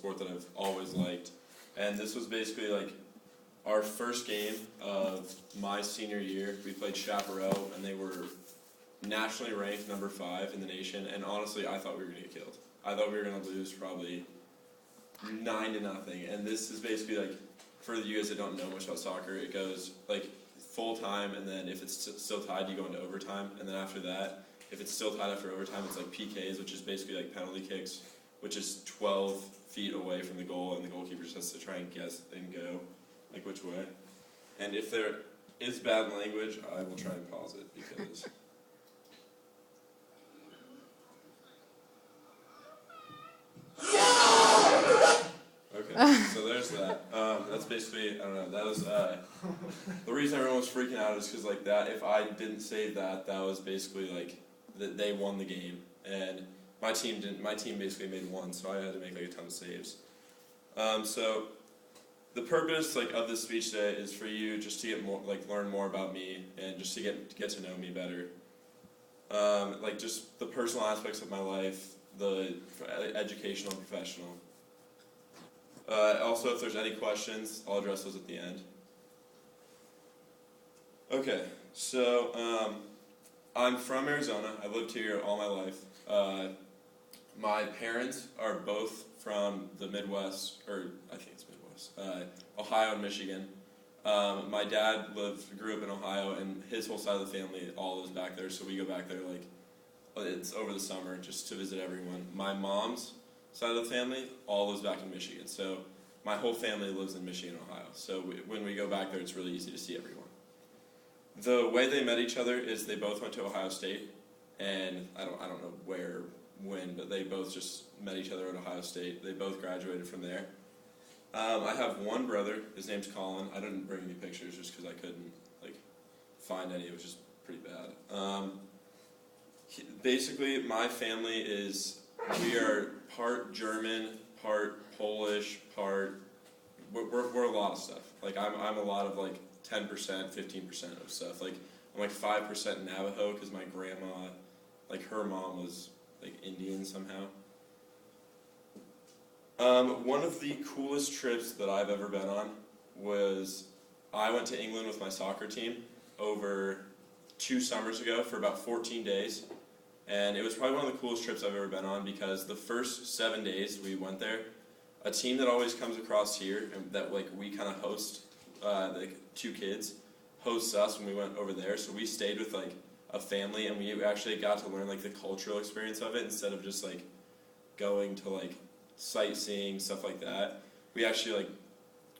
sport that I've always liked. And this was basically like our first game of my senior year. We played Chaparral, and they were nationally ranked number 5 in the nation. And honestly, I thought we were going to get killed. I thought we were going to lose probably 9-0. And this is basically like, for you guys that don't know much about soccer, it goes like full time, and then if it's still tied, you go into overtime. And then after that, if it's still tied after overtime, it's like PKs, which is basically like penalty kicks, which is 12 feet away from the goal, and the goalkeeper just has to try and guess and go, like which way. And if there is bad language, I will try and pause it because... Okay, so there's that. That's basically, I don't know, that was, the reason everyone was freaking out is because like that, if I didn't save that, that was basically like, they won the game. And my team didn't, my team basically made one, so I had to make like a ton of saves. So the purpose like of this speech today is for you just to get more, like learn more about me and just to get to know me better. Like just the personal aspects of my life, the educational and professional. Also, if there's any questions, I'll address those at the end. Okay, so I'm from Arizona. I've lived here all my life. My parents are both from the Midwest, or I think it's Midwest, Ohio and Michigan. My dad grew up in Ohio, and his whole side of the family all lives back there, so we go back there like it's over the summer just to visit everyone. My mom's side of the family all lives back in Michigan, so my whole family lives in Michigan, Ohio. So when we go back there, it's really easy to see everyone. The way they met each other is they both went to Ohio State, and I don't know when, but they both just met each other at Ohio State. They both graduated from there. I have one brother. His name's Colin. I didn't bring any pictures just because I couldn't find any. It was just pretty bad. Basically, my family we are part German, part Polish, we're a lot of stuff. Like I'm a lot of 10%, 15% of stuff. Like I'm 5% Navajo because my grandma, her mom was Indian somehow. One of the coolest trips that I've ever been on was I went to England with my soccer team over 2 summers ago for about 14 days. And it was probably one of the coolest trips I've ever been on because the first 7 days we went there, a team that always comes across here and that we kind of host, 2 kids, hosts us when we went over there. So we stayed with a family, and we actually got to learn the cultural experience of it instead of just going to sightseeing, stuff like that. We actually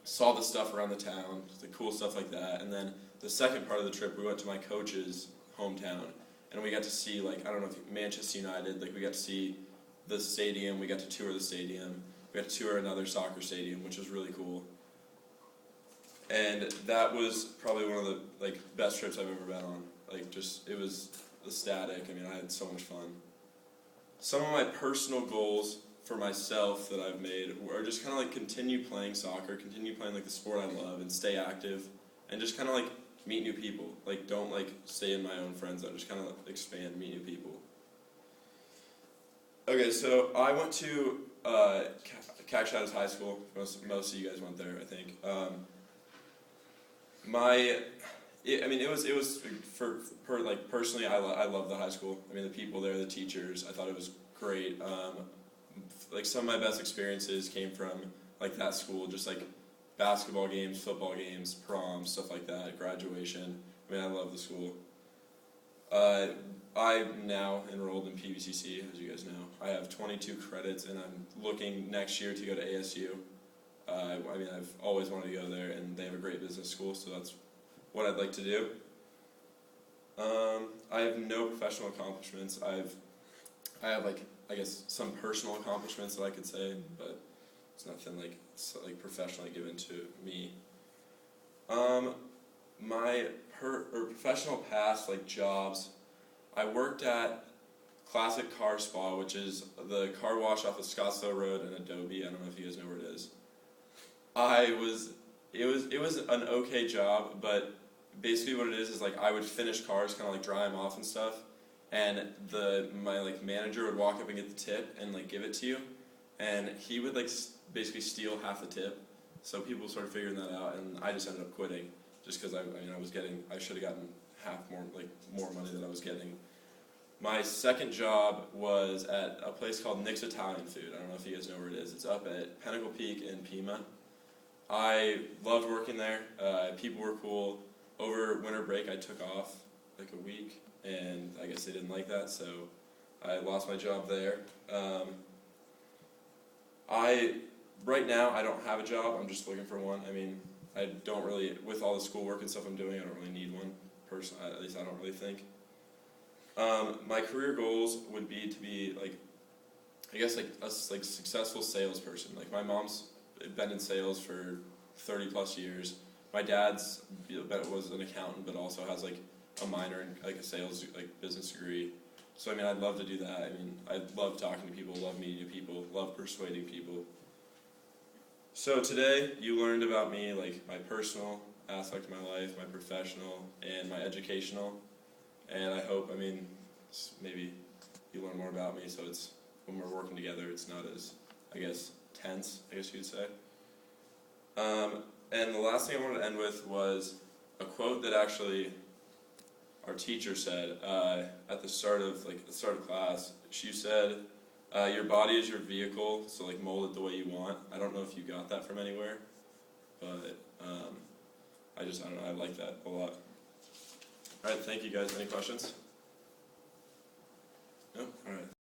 saw the stuff around the town, the cool stuff like that. And then the second part of the trip, we went to my coach's hometown. And we got to see, I don't know if Manchester United, we got to see the stadium, we got to tour the stadium, we got to tour another soccer stadium, which was really cool. And that was probably one of the, best trips I've ever been on. It was ecstatic. I mean, I had so much fun. Some of my personal goals for myself that I've made are just kind of continue playing soccer, continue playing the sport I love, and stay active, and just kind of meet new people. Don't stay in my own friend zone. Just kind of expand, meet new people. Okay, so I went to Cactus High School. Most of you guys went there, I think. It was personally, I love the high school. I mean, the people there, the teachers, I thought it was great. Some of my best experiences came from that school, just basketball games, football games, prom, stuff like that, graduation. I mean, I love the school. I'm now enrolled in PVCC, as you guys know. I have 22 credits, and I'm looking next year to go to ASU. I've always wanted to go there, and they have a great business school, so that's what I'd like to do. I have no professional accomplishments. I have I guess some personal accomplishments that I could say, but it's nothing professionally given to me. My professional past jobs, I worked at Classic Car Spa, which is the car wash off of Scottsdale Road and Adobe. I don't know if you guys know where it is. It was an okay job, but basically what it is I would finish cars, kind of dry them off and stuff, and my manager would walk up and get the tip and give it to you, and he would like basically steal half the tip. So people started figuring that out, and I just ended up quitting just because I should have gotten half more money than I was getting. My second job was at a place called Nick's Italian Food. I don't know if you guys know where it is. It's up at Pinnacle Peak in Pima. I loved working there. People were cool. Over winter break, I took off like a week, and I guess they didn't like that, so I lost my job there. Right now, I don't have a job. I'm just looking for one. I mean, I don't really, with all the schoolwork and stuff I'm doing, I don't really need one. At least I don't really think. My career goals would be to be a successful salesperson. Like my mom's been in sales for 30 plus years. My dad's was an accountant, but also has like a minor in like a sales business degree. So I mean, I'd love to do that. I mean, I love talking to people, love meeting people, love persuading people. So today you learned about me, like my personal aspect of my life, my professional, and my educational. And I hope, maybe you learn more about me, so it's, when we're working together, it's not as, tense, I guess you could say. And the last thing I wanted to end with was a quote that actually our teacher said at the start of class. She said, "Your body is your vehicle, so mold it the way you want." I don't know if you got that from anywhere, but I don't know. I like that a lot. All right, thank you guys. Any questions? No? All right.